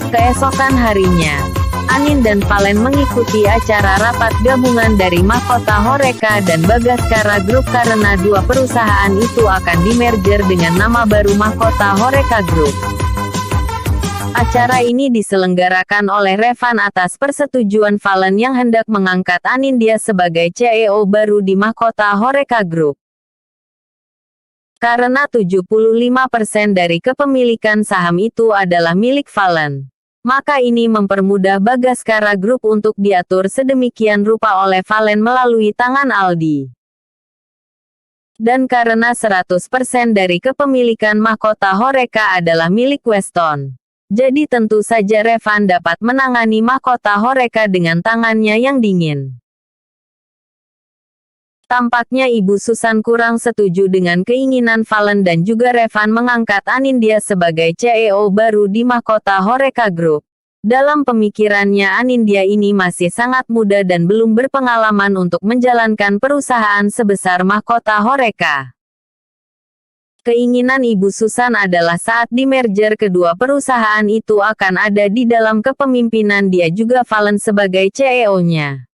Keesokan harinya, Anin dan Valen mengikuti acara rapat gabungan dari Mahkota Horeca dan Bagaskara Group karena dua perusahaan itu akan dimerger dengan nama baru Mahkota Horeca Group. Acara ini diselenggarakan oleh Revan atas persetujuan Valen yang hendak mengangkat Anindya sebagai CEO baru di Mahkota Horeca Group. Karena 75% dari kepemilikan saham itu adalah milik Valen, maka ini mempermudah Bagaskara Group untuk diatur sedemikian rupa oleh Valen melalui tangan Aldi. Dan karena 100% dari kepemilikan Mahkota Horeca adalah milik Weston, jadi tentu saja Revan dapat menangani Mahkota Horeca dengan tangannya yang dingin. Tampaknya Ibu Susan kurang setuju dengan keinginan Valen dan juga Revan mengangkat Anindya sebagai CEO baru di Mahkota Horeca Group. Dalam pemikirannya Anindya ini masih sangat muda dan belum berpengalaman untuk menjalankan perusahaan sebesar Mahkota Horeca. Keinginan Ibu Susan adalah saat di-merger kedua perusahaan itu akan ada di dalam kepemimpinan dia juga Valen sebagai CEO-nya.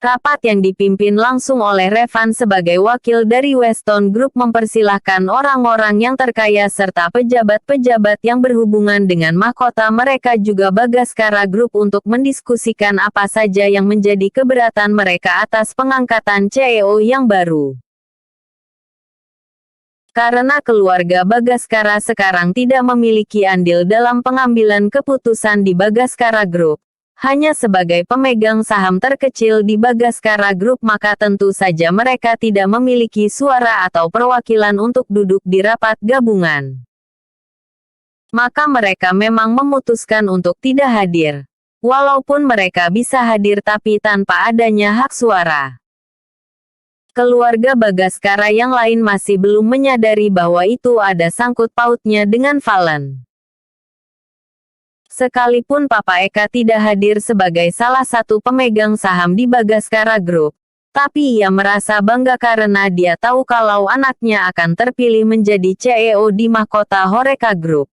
Rapat yang dipimpin langsung oleh Revan sebagai wakil dari Weston Group mempersilahkan orang-orang yang terkaya serta pejabat-pejabat yang berhubungan dengan mahkota mereka juga Bagaskara Group untuk mendiskusikan apa saja yang menjadi keberatan mereka atas pengangkatan CEO yang baru. Karena keluarga Bagaskara sekarang tidak memiliki andil dalam pengambilan keputusan di Bagaskara Group, hanya sebagai pemegang saham terkecil di Bagaskara Group maka tentu saja mereka tidak memiliki suara atau perwakilan untuk duduk di rapat gabungan. Maka mereka memang memutuskan untuk tidak hadir. Walaupun mereka bisa hadir tapi tanpa adanya hak suara. Keluarga Bagaskara yang lain masih belum menyadari bahwa itu ada sangkut pautnya dengan Valen. Sekalipun Papa Eka tidak hadir sebagai salah satu pemegang saham di Bagaskara Group, tapi ia merasa bangga karena dia tahu kalau anaknya akan terpilih menjadi CEO di Mahkota Horeca Group.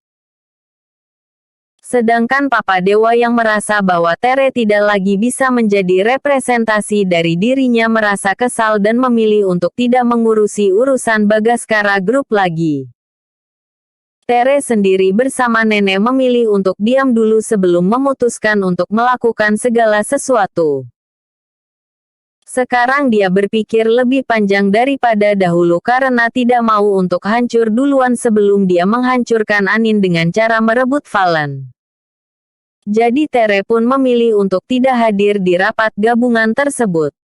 Sedangkan Papa Dewa yang merasa bahwa Tere tidak lagi bisa menjadi representasi dari dirinya merasa kesal dan memilih untuk tidak mengurusi urusan Bagaskara Group lagi. Tere sendiri bersama nenek memilih untuk diam dulu sebelum memutuskan untuk melakukan segala sesuatu. Sekarang dia berpikir lebih panjang daripada dahulu karena tidak mau untuk hancur duluan sebelum dia menghancurkan Anin dengan cara merebut Valen. Jadi Tere pun memilih untuk tidak hadir di rapat gabungan tersebut.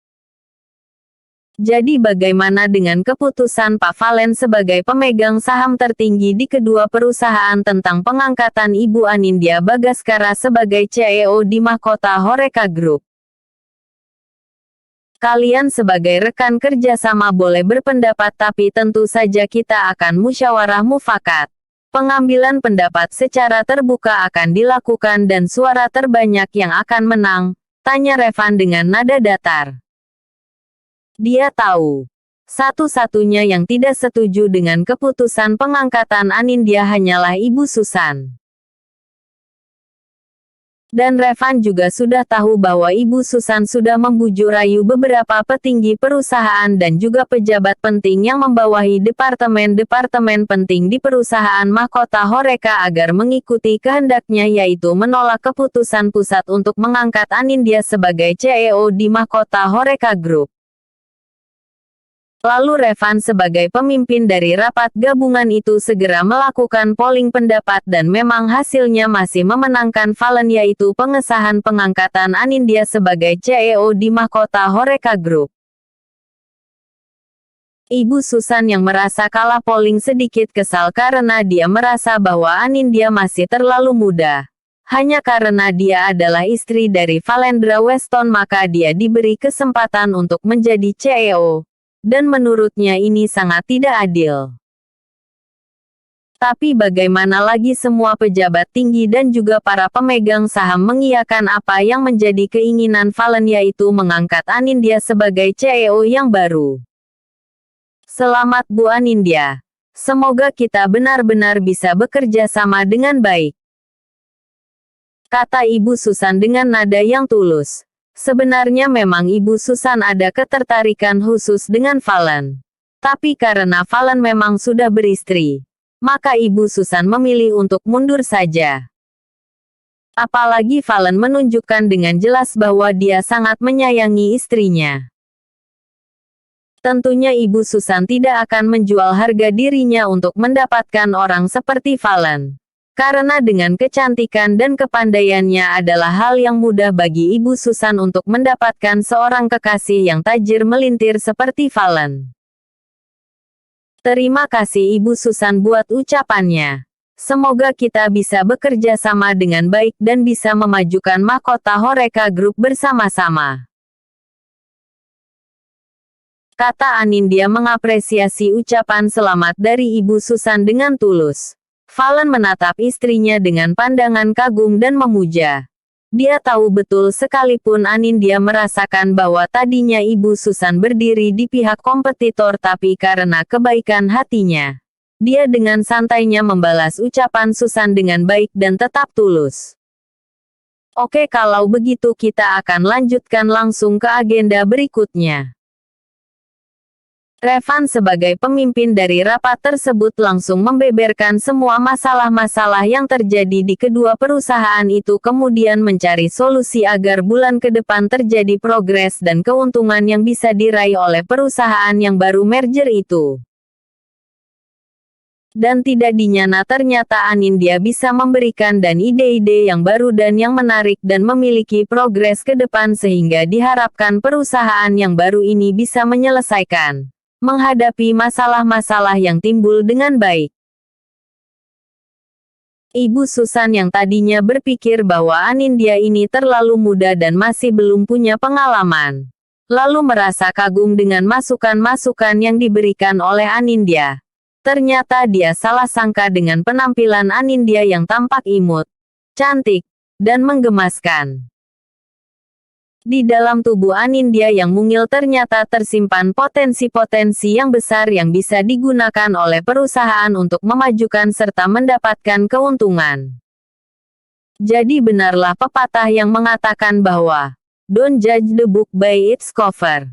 Jadi bagaimana dengan keputusan Pak Valen sebagai pemegang saham tertinggi di kedua perusahaan tentang pengangkatan Ibu Anindya Bagaskara sebagai CEO di Mahkota Horeca Group? Kalian sebagai rekan kerjasama boleh berpendapat tapi tentu saja kita akan musyawarah mufakat. Pengambilan pendapat secara terbuka akan dilakukan dan suara terbanyak yang akan menang, tanya Revan dengan nada datar. Dia tahu, satu-satunya yang tidak setuju dengan keputusan pengangkatan Anindya hanyalah Ibu Susan. Dan Revan juga sudah tahu bahwa Ibu Susan sudah membujuk rayu beberapa petinggi perusahaan dan juga pejabat penting yang membawahi departemen-departemen penting di perusahaan Mahkota Horeca agar mengikuti kehendaknya yaitu menolak keputusan pusat untuk mengangkat Anindya sebagai CEO di Mahkota Horeca Group. Lalu Revan sebagai pemimpin dari rapat gabungan itu segera melakukan polling pendapat dan memang hasilnya masih memenangkan Valen yaitu pengesahan pengangkatan Anindya sebagai CEO di Mahkota Horeca Group. Ibu Susan yang merasa kalah polling sedikit kesal karena dia merasa bahwa Anindya masih terlalu muda. Hanya karena dia adalah istri dari Valendra Weston maka dia diberi kesempatan untuk menjadi CEO. Dan menurutnya ini sangat tidak adil. Tapi bagaimana lagi semua pejabat tinggi dan juga para pemegang saham mengiyakan apa yang menjadi keinginan Valen yaitu mengangkat Anindya sebagai CEO yang baru. Selamat Bu Anindya. Semoga kita benar-benar bisa bekerja sama dengan baik. Kata Ibu Susan dengan nada yang tulus. Sebenarnya memang Ibu Susan ada ketertarikan khusus dengan Valen. Tapi karena Valen memang sudah beristri, maka Ibu Susan memilih untuk mundur saja. Apalagi Valen menunjukkan dengan jelas bahwa dia sangat menyayangi istrinya. Tentunya Ibu Susan tidak akan menjual harga dirinya untuk mendapatkan orang seperti Valen. Karena dengan kecantikan dan kepandaiannya adalah hal yang mudah bagi Ibu Susan untuk mendapatkan seorang kekasih yang tajir melintir seperti Valen. Terima kasih Ibu Susan buat ucapannya. Semoga kita bisa bekerja sama dengan baik dan bisa memajukan mahkota Horeca Group bersama-sama. Kata Anindya mengapresiasi ucapan selamat dari Ibu Susan dengan tulus. Valen menatap istrinya dengan pandangan kagum dan memuja. Dia tahu betul sekalipun Anindya merasakan bahwa tadinya Ibu Susan berdiri di pihak kompetitor tapi karena kebaikan hatinya, dia dengan santainya membalas ucapan Susan dengan baik dan tetap tulus. Oke, kalau begitu kita akan lanjutkan langsung ke agenda berikutnya. Revan sebagai pemimpin dari rapat tersebut langsung membeberkan semua masalah-masalah yang terjadi di kedua perusahaan itu kemudian mencari solusi agar bulan ke depan terjadi progres dan keuntungan yang bisa diraih oleh perusahaan yang baru merger itu. Dan tidak dinyana ternyata Anindya bisa memberikan dan ide-ide yang baru dan yang menarik dan memiliki progres ke depan sehingga diharapkan perusahaan yang baru ini bisa menghadapi masalah-masalah yang timbul dengan baik. Ibu Susan yang tadinya berpikir bahwa Anindya ini terlalu muda dan masih belum punya pengalaman, lalu merasa kagum dengan masukan-masukan yang diberikan oleh Anindya. Ternyata dia salah sangka dengan penampilan Anindya yang tampak imut, cantik, dan menggemaskan. Di dalam tubuh Anindya yang mungil ternyata tersimpan potensi-potensi yang besar yang bisa digunakan oleh perusahaan untuk memajukan serta mendapatkan keuntungan. Jadi benarlah pepatah yang mengatakan bahwa, "Don't judge the book by its cover."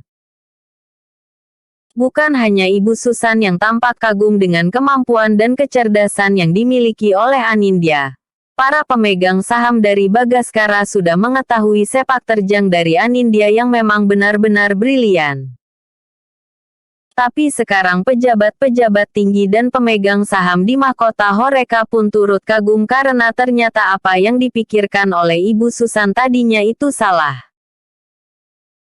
Bukan hanya Ibu Susan yang tampak kagum dengan kemampuan dan kecerdasan yang dimiliki oleh Anindya. Para pemegang saham dari Bagaskara sudah mengetahui sepak terjang dari Anindya yang memang benar-benar brilian. Tapi sekarang pejabat-pejabat tinggi dan pemegang saham di mahkota Horeca pun turut kagum karena ternyata apa yang dipikirkan oleh Ibu Susan tadinya itu salah.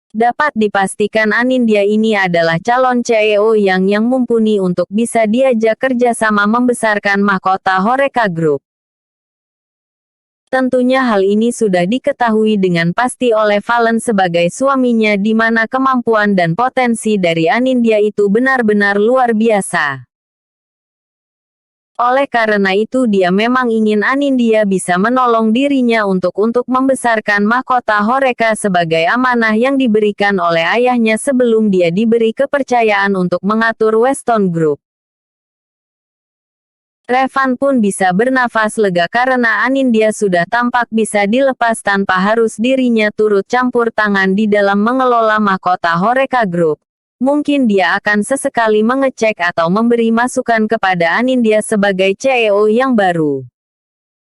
Dapat dipastikan Anindya ini adalah calon CEO yang mumpuni untuk bisa diajak kerjasama membesarkan mahkota Horeca Group. Tentunya hal ini sudah diketahui dengan pasti oleh Valen sebagai suaminya di mana kemampuan dan potensi dari Anindya itu benar-benar luar biasa. Oleh karena itu dia memang ingin Anindya bisa menolong dirinya untuk membesarkan mahkota Horeca sebagai amanah yang diberikan oleh ayahnya sebelum dia diberi kepercayaan untuk mengatur Weston Group. Revan pun bisa bernafas lega karena Anindya sudah tampak bisa dilepas tanpa harus dirinya turut campur tangan di dalam mengelola mahkota Horeca Group. Mungkin dia akan sesekali mengecek atau memberi masukan kepada Anindya sebagai CEO yang baru.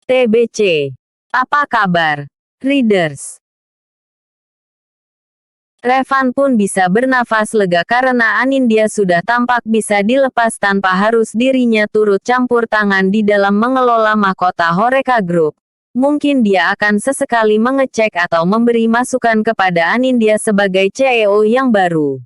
TBC. Apa kabar, readers? Revan pun bisa bernafas lega karena Anindya sudah tampak bisa dilepas tanpa harus dirinya turut campur tangan di dalam mengelola mahkota Horeca Group. Mungkin dia akan sesekali mengecek atau memberi masukan kepada Anindya sebagai CEO yang baru.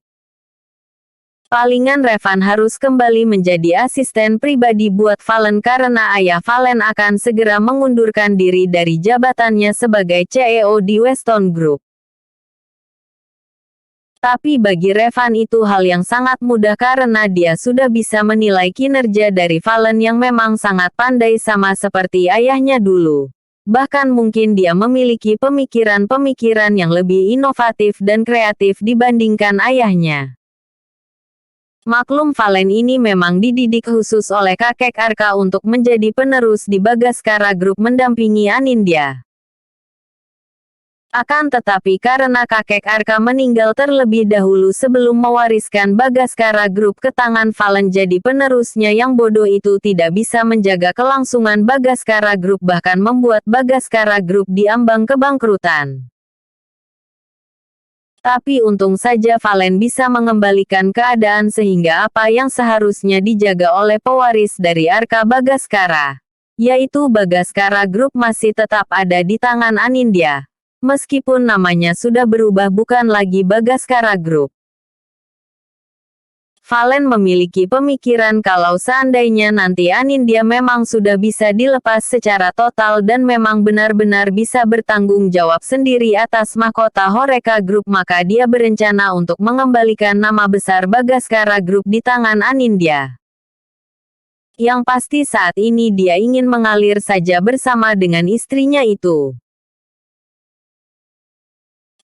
Palingan Revan harus kembali menjadi asisten pribadi buat Valen karena ayah Valen akan segera mengundurkan diri dari jabatannya sebagai CEO di Weston Group. Tapi bagi Revan itu hal yang sangat mudah karena dia sudah bisa menilai kinerja dari Valen yang memang sangat pandai sama seperti ayahnya dulu. Bahkan mungkin dia memiliki pemikiran-pemikiran yang lebih inovatif dan kreatif dibandingkan ayahnya. Maklum Valen ini memang dididik khusus oleh kakek Arka untuk menjadi penerus di Bagaskara Group mendampingi Anindya. Akan tetapi karena kakek Arka meninggal terlebih dahulu sebelum mewariskan Bagaskara Group ke tangan Valen, jadi penerusnya yang bodoh itu tidak bisa menjaga kelangsungan Bagaskara Group, bahkan membuat Bagaskara Group diambang kebangkrutan. Tapi untung saja Valen bisa mengembalikan keadaan sehingga apa yang seharusnya dijaga oleh pewaris dari Arka Bagaskara, yaitu Bagaskara Group, masih tetap ada di tangan Anindya. Meskipun namanya sudah berubah bukan lagi Bagaskara Group. Valen memiliki pemikiran kalau seandainya nanti Anindya memang sudah bisa dilepas secara total dan memang benar-benar bisa bertanggung jawab sendiri atas mahkota Horeca Group, maka dia berencana untuk mengembalikan nama besar Bagaskara Group di tangan Anindya. Yang pasti saat ini dia ingin mengalir saja bersama dengan istrinya itu.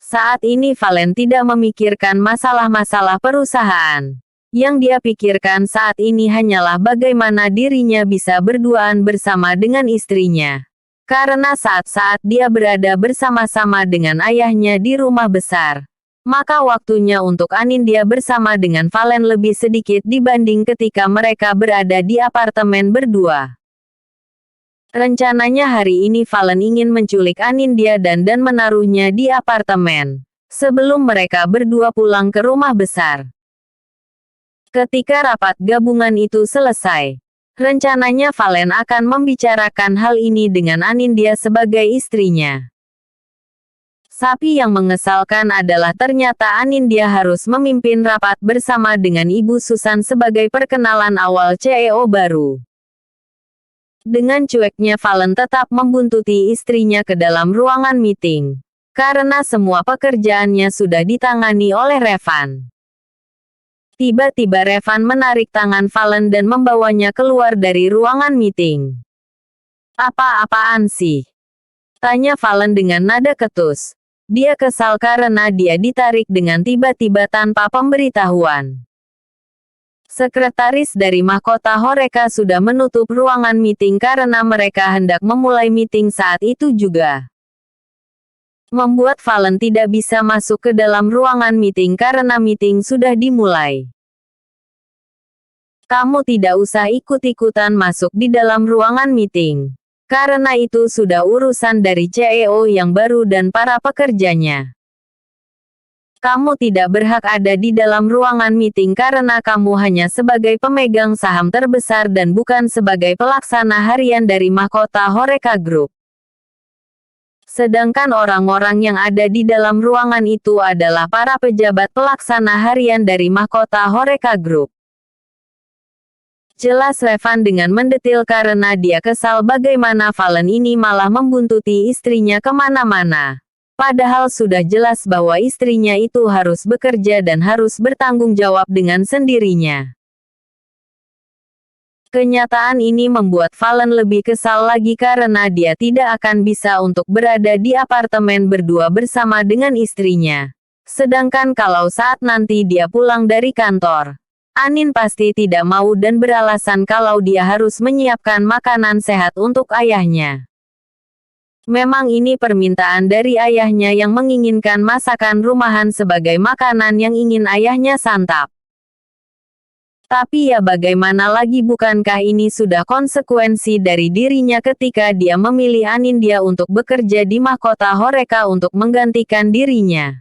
Saat ini Valen tidak memikirkan masalah-masalah perusahaan. Yang dia pikirkan saat ini hanyalah bagaimana dirinya bisa berduaan bersama dengan istrinya. Karena saat-saat dia berada bersama-sama dengan ayahnya di rumah besar, maka waktunya untuk Anindya bersama dengan Valen lebih sedikit dibanding ketika mereka berada di apartemen berdua. Rencananya hari ini Valen ingin menculik Anindya dan menaruhnya di apartemen, sebelum mereka berdua pulang ke rumah besar. Ketika rapat gabungan itu selesai, rencananya Valen akan membicarakan hal ini dengan Anindya sebagai istrinya. Tapi yang mengesalkan adalah ternyata Anindya harus memimpin rapat bersama dengan Ibu Susan sebagai perkenalan awal CEO baru. Dengan cueknya Valen tetap membuntuti istrinya ke dalam ruangan meeting, karena semua pekerjaannya sudah ditangani oleh Revan. Tiba-tiba Revan menarik tangan Valen dan membawanya keluar dari ruangan meeting. Apa-apaan sih? Tanya Valen dengan nada ketus. Dia kesal karena dia ditarik dengan tiba-tiba tanpa pemberitahuan. Sekretaris dari mahkota Horeca sudah menutup ruangan meeting karena mereka hendak memulai meeting saat itu juga. Membuat Valen tidak bisa masuk ke dalam ruangan meeting karena meeting sudah dimulai. Kamu tidak usah ikut-ikutan masuk di dalam ruangan meeting. Karena itu sudah urusan dari CEO yang baru dan para pekerjanya. Kamu tidak berhak ada di dalam ruangan meeting karena kamu hanya sebagai pemegang saham terbesar dan bukan sebagai pelaksana harian dari mahkota Horeca Group. Sedangkan orang-orang yang ada di dalam ruangan itu adalah para pejabat pelaksana harian dari mahkota Horeca Group. Jelas Revan dengan mendetil karena dia kesal bagaimana Valen ini malah membuntuti istrinya kemana-mana. Padahal sudah jelas bahwa istrinya itu harus bekerja dan harus bertanggung jawab dengan sendirinya. Kenyataan ini membuat Valen lebih kesal lagi karena dia tidak akan bisa untuk berada di apartemen berdua bersama dengan istrinya. Sedangkan kalau saat nanti dia pulang dari kantor, Anin pasti tidak mau dan beralasan kalau dia harus menyiapkan makanan sehat untuk ayahnya. Memang ini permintaan dari ayahnya yang menginginkan masakan rumahan sebagai makanan yang ingin ayahnya santap. Tapi ya bagaimana lagi, bukankah ini sudah konsekuensi dari dirinya ketika dia memilih Anindya untuk bekerja di mahkota Horeca untuk menggantikan dirinya.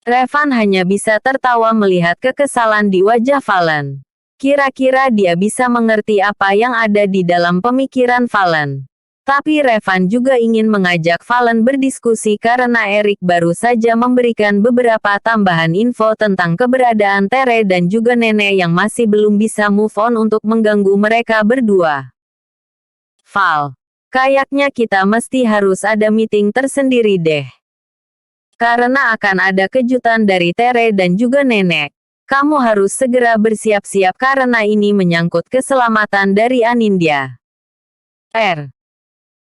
Revan hanya bisa tertawa melihat kekesalan di wajah Valen. Kira-kira dia bisa mengerti apa yang ada di dalam pemikiran Valen. Tapi Revan juga ingin mengajak Valen berdiskusi karena Erik baru saja memberikan beberapa tambahan info tentang keberadaan Tere dan juga nenek yang masih belum bisa move on untuk mengganggu mereka berdua. Val, kayaknya kita mesti harus ada meeting tersendiri deh. Karena akan ada kejutan dari Tere dan juga nenek. Kamu harus segera bersiap-siap karena ini menyangkut keselamatan dari Anindya.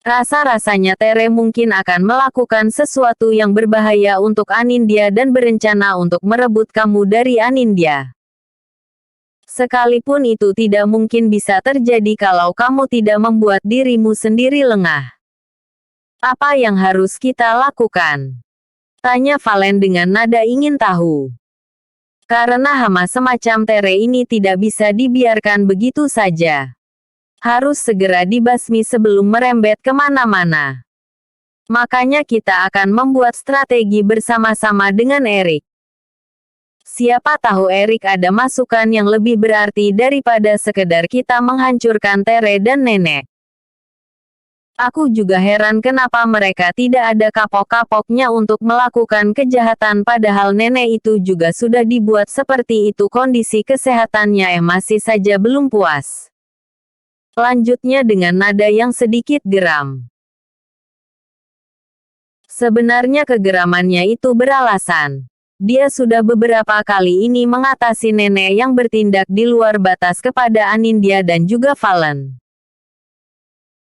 Rasa-rasanya Tere mungkin akan melakukan sesuatu yang berbahaya untuk Anindya dan berencana untuk merebut kamu dari Anindya. Sekalipun itu tidak mungkin bisa terjadi kalau kamu tidak membuat dirimu sendiri lengah. Apa yang harus kita lakukan? Tanya Valen dengan nada ingin tahu. Karena hama semacam Tere ini tidak bisa dibiarkan begitu saja. Harus segera dibasmi sebelum merembet kemana-mana. Makanya kita akan membuat strategi bersama-sama dengan Erik. Siapa tahu Erik ada masukan yang lebih berarti daripada sekedar kita menghancurkan Tere dan nenek. Aku juga heran kenapa mereka tidak ada kapok-kapoknya untuk melakukan kejahatan padahal nenek itu juga sudah dibuat seperti itu kondisi kesehatannya masih saja belum puas. Lanjutnya dengan nada yang sedikit geram. Sebenarnya kegeramannya itu beralasan. Dia sudah beberapa kali ini mengatasi nenek yang bertindak di luar batas kepada Anindya dan juga Valen.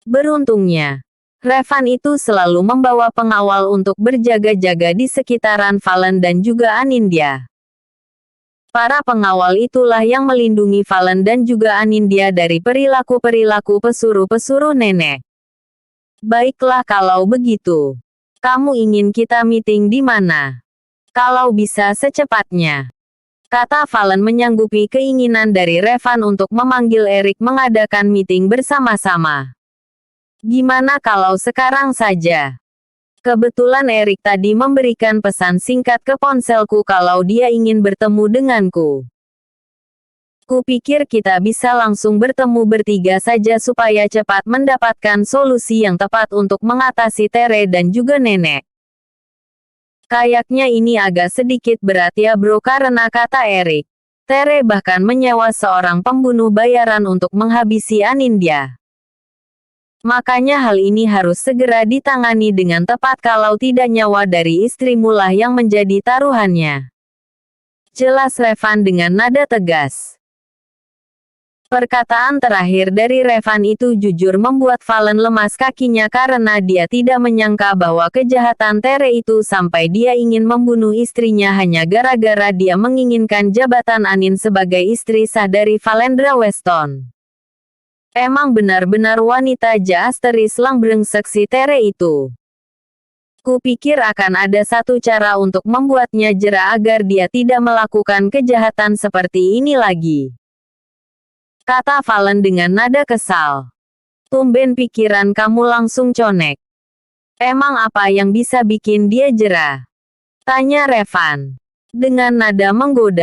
Beruntungnya, Revan itu selalu membawa pengawal untuk berjaga-jaga di sekitaran Valen dan juga Anindya. Para pengawal itulah yang melindungi Valen dan juga Anindya dari perilaku-perilaku pesuruh-pesuruh nenek. Baiklah kalau begitu. Kamu ingin kita meeting di mana? Kalau bisa secepatnya. Kata Valen menyanggupi keinginan dari Revan untuk memanggil Erik mengadakan meeting bersama-sama. Gimana kalau sekarang saja? Kebetulan Erik tadi memberikan pesan singkat ke ponselku kalau dia ingin bertemu denganku. Kupikir kita bisa langsung bertemu bertiga saja supaya cepat mendapatkan solusi yang tepat untuk mengatasi Tere dan juga nenek. Kayaknya ini agak sedikit berat ya bro karena kata Erik. Tere bahkan menyewa seorang pembunuh bayaran untuk menghabisi Anindya. Makanya hal ini harus segera ditangani dengan tepat kalau tidak nyawa dari istrimu lah yang menjadi taruhannya. Jelas Revan dengan nada tegas. Perkataan terakhir dari Revan itu jujur membuat Valen lemas kakinya karena dia tidak menyangka bahwa kejahatan Tere itu sampai dia ingin membunuh istrinya hanya gara-gara dia menginginkan jabatan Anin sebagai istri sah dari Valendra Weston. Emang benar-benar wanita jasteris lang brengsek si Tere itu. Kupikir akan ada satu cara untuk membuatnya jera agar dia tidak melakukan kejahatan seperti ini lagi. Kata Valen dengan nada kesal. Tumben pikiran kamu langsung conek. Emang apa yang bisa bikin dia jera? Tanya Revan. Dengan nada menggoda.